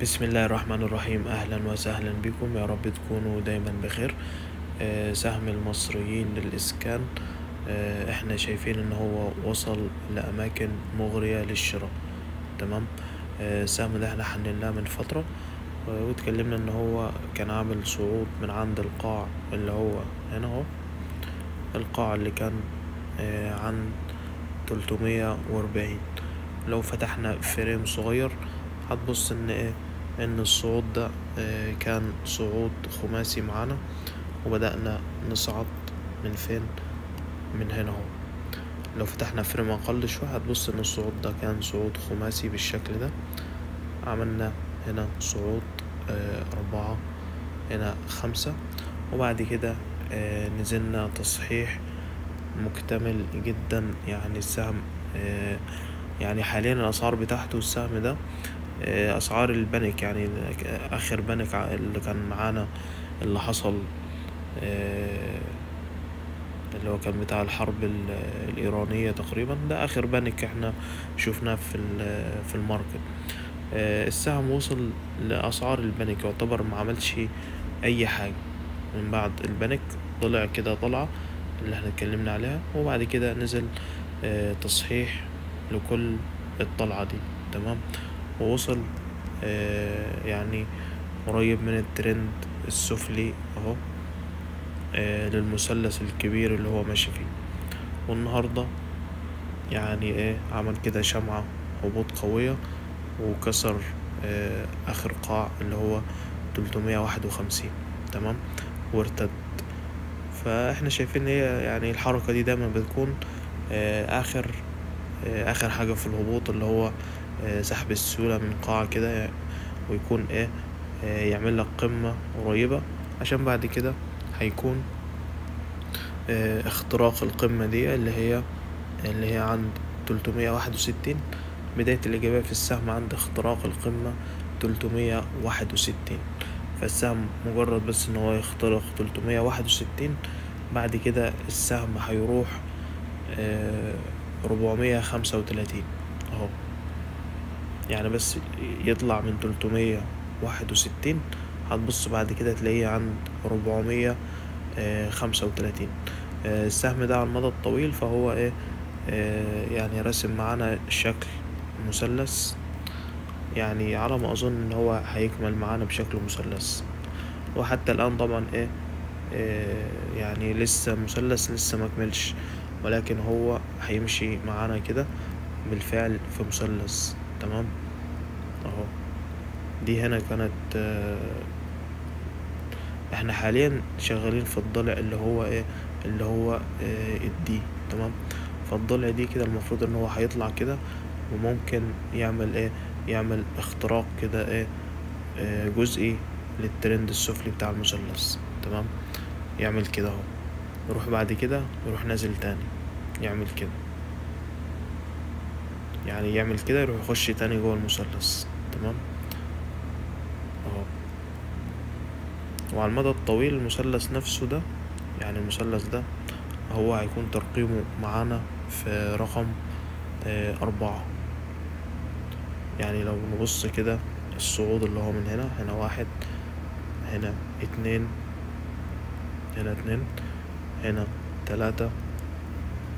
بسم الله الرحمن الرحيم. أهلا وسهلا بكم، يا رب تكونوا دايما بخير. سهم المصريين للإسكان. احنا شايفين ان هو وصل لأماكن مغرية للشراء. تمام. السهم ده احنا حللناه من فترة، واتكلمنا ان هو كان عامل صعود من عند القاع اللي هو هنا اهو، القاع اللي كان عند 340. لو فتحنا فريم صغير هتبص ان الصعود ده كان صعود خماسي معانا، وبدأنا نصعد من فين؟ من هنا اهو. لو فتحنا فريم اقل شوية هتبص ان الصعود ده كان صعود خماسي بالشكل ده. عملنا هنا صعود 4، هنا 5، وبعد كده نزلنا تصحيح مكتمل جدا. يعني السهم يعني حاليا الأسعار بتاعته السهم ده أسعار البنك، يعني آخر بنك اللي كان معانا اللي حصل، اللي هو كان بتاع الحرب الإيرانية تقريبا، ده آخر بنك احنا شفناه في الماركت. السهم وصل لأسعار البنك، يعتبر ما عملش أي حاجة من بعد البنك. طلع كده طلعة اللي احنا اتكلمنا عليها، وبعد كده نزل تصحيح لكل الطلعة دي. تمام. ووصل يعني قريب من الترند السفلي اهو، للمثلث الكبير اللي هو ماشي فيه. والنهاردة يعني عمل كده شمعة هبوط قوية، وكسر آخر قاع اللي هو 351. تمام. وارتد. فاحنا شايفين هي يعني الحركة دي دايما بتكون آخر حاجة في الهبوط، اللي هو سحب السيولة من قاع كده، ويكون يعمل لك قمة قريبة، عشان بعد كده هيكون اختراق القمة دي اللي هي عند 361. بداية الإيجابية في السهم عند اختراق القمة 361. فالسهم مجرد بس ان هو يخترق 361، بعد كده السهم هيروح 435 اهو. يعني بس يطلع من 361، هتبص بعد كده تلاقيه عند 435. السهم ده على المدى الطويل فهو يعني رسم معانا شكل مثلث، يعني على ما اظن ان هو هيكمل معانا بشكل مثلث. وحتى الان طبعا يعني لسه مثلث لسه مكملش، ولكن هو هيمشي معانا كده بالفعل في مثلث. تمام اهو. دي هنا كانت احنا حاليا شغالين في الضلع اللي هو الدي. تمام. فالضلع دي كده المفروض ان هو هيطلع كده، وممكن يعمل اختراق كده جزئي للترند السفلي بتاع المثلث. تمام. يعمل كده اهو، يروح بعد كده يروح نازل تاني، يعمل كده، يعني يعمل كده يروح يخش تاني جوه المثلث. تمام اهو. وعلى المدى الطويل المثلث نفسه ده، يعني المثلث ده هو هيكون ترقيمه معانا في رقم 4. يعني لو نبص كده الصعود اللي هو من هنا 1، هنا 2، هنا 2، هنا 3،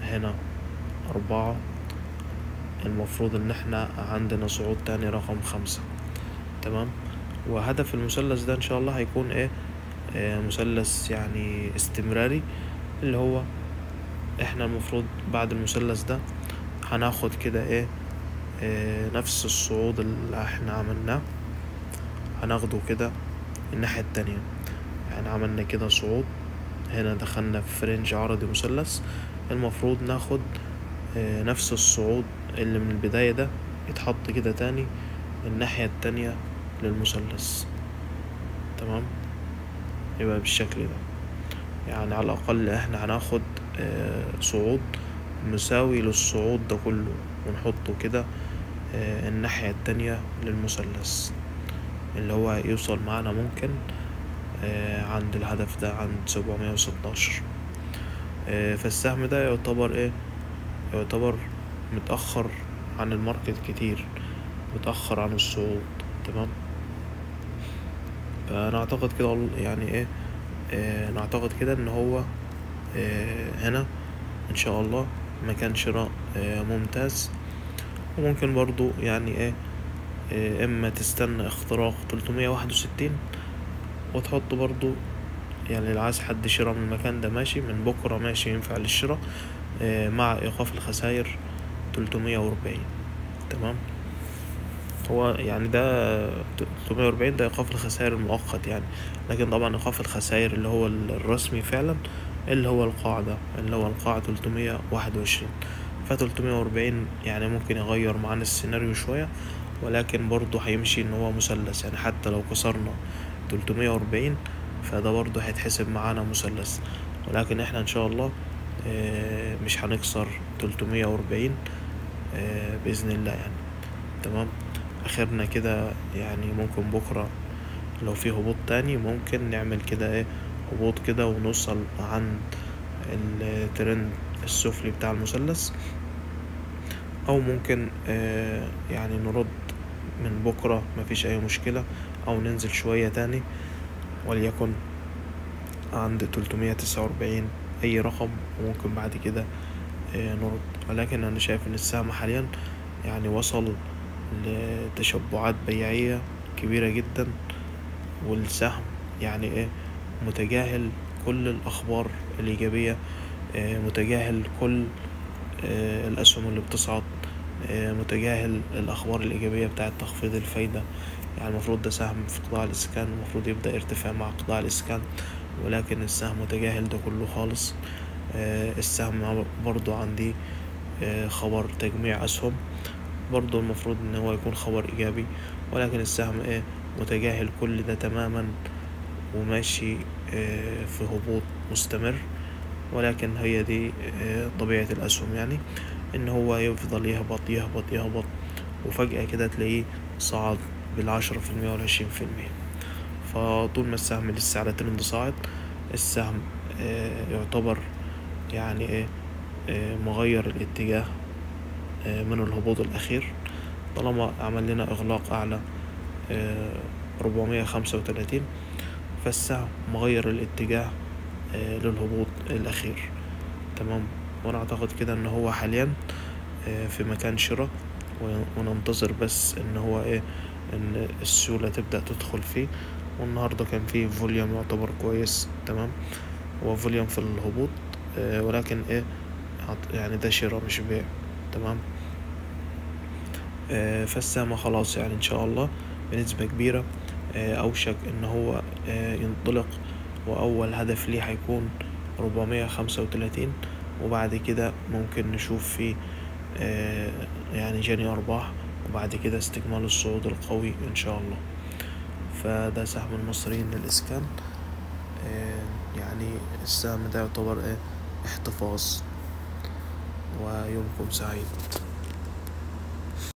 هنا 4. المفروض ان احنا عندنا صعود تاني رقم 5. تمام. وهدف المثلث ده ان شاء الله هيكون مثلث يعني استمراري، اللي هو احنا المفروض بعد المثلث ده هناخد كده نفس الصعود اللي احنا عملناه، هناخده كده الناحية التانية. يعني عملنا كده صعود، هنا دخلنا في فرنج عرضي مثلث، المفروض ناخد نفس الصعود اللي من البداية ده يتحط كده تاني الناحية التانية للمثلث. تمام. يبقى بالشكل ده، يعني على الأقل احنا هناخد صعود مساوي للصعود ده كله، ونحطه كده الناحية التانية للمثلث، اللي هو يوصل معانا ممكن عند الهدف ده عند 716. فالسهم ده يعتبر متأخر عن الماركت كتير، متأخر عن الصعود. تمام. فانا اعتقد كده يعني ايه، نعتقد كده ان هو هنا ان شاء الله مكان شراء ممتاز. وممكن برضو يعني ايه، اما تستنى اختراق 361 وتحط برضو، يعني لو عايز حد شراء من المكان ده ماشي، من بكرة ماشي ينفع للشراء مع ايقاف الخسائر 340. تمام. هو يعني ده 340 ده ايقاف الخسائر المؤقت يعني، لكن طبعا ايقاف الخسائر اللي هو الرسمي فعلا اللي هو القاعدة، اللي هو القاعة 321. ف 340 يعني ممكن يغير معانا السيناريو شوية، ولكن برضه هيمشي ان هو مثلث، يعني حتى لو كسرنا 340 فده برضه هيتحسب معانا مثلث. ولكن احنا ان شاء الله مش هنكسر 340 بإذن الله يعني. تمام. اخرنا كده يعني ممكن بكرة لو في هبوط تاني ممكن نعمل كده ايه، هبوط كده ونوصل عند الترند السفلي بتاع المثلث، او ممكن يعني نرد من بكرة مفيش اي مشكلة، او ننزل شوية تاني وليكن عند 349 اي رقم، وممكن بعد كده نرد. ولكن انا شايف ان السهم حاليا يعني وصل لتشبعات بيعية كبيرة جدا، والسهم يعني ايه متجاهل كل الاخبار الايجابية، متجاهل كل الاسهم اللي بتصعد، متجاهل الاخبار الايجابية بتاعة تخفيض الفايدة. يعني المفروض ده سهم في قطاع الاسكان، المفروض يبدأ ارتفاع مع قطاع الاسكان، ولكن السهم متجاهل ده كله خالص. السهم برضو عندي خبر تجميع اسهم، برضو المفروض ان هو يكون خبر ايجابي، ولكن السهم متجاهل كل ده تماما، وماشي في هبوط مستمر. ولكن هي دي طبيعة الأسهم، يعني إن هو يفضل يهبط يهبط يهبط، وفجأة كده تلاقيه صعد بال10% وال20%. فطول ما السهم لسه على ترند صاعد، السهم يعتبر يعني ايه مغير الاتجاه من الهبوط الأخير. طالما عمل لنا إغلاق أعلى 435، فالسهم مغير الاتجاه للهبوط الأخير. تمام. وأنا أعتقد كده إن هو حاليا في مكان شراء، وننتظر بس إن هو إن السيولة تبدأ تدخل فيه. والنهاردة كان فيه فوليوم يعتبر كويس. تمام. هو فوليوم في الهبوط، ولكن يعني ده شراء مش بيع. تمام. فالسهم خلاص يعني إن شاء الله بنسبة كبيرة أوشك إن هو ينطلق، وأول هدف ليه هيكون 435، وبعد كده ممكن نشوف فيه يعني جني أرباح، وبعد كده استكمال الصعود القوي إن شاء الله. فده سهم المصريين للإسكان. يعني السهم ده يعتبر احتفاظ. ويومكم سعيد.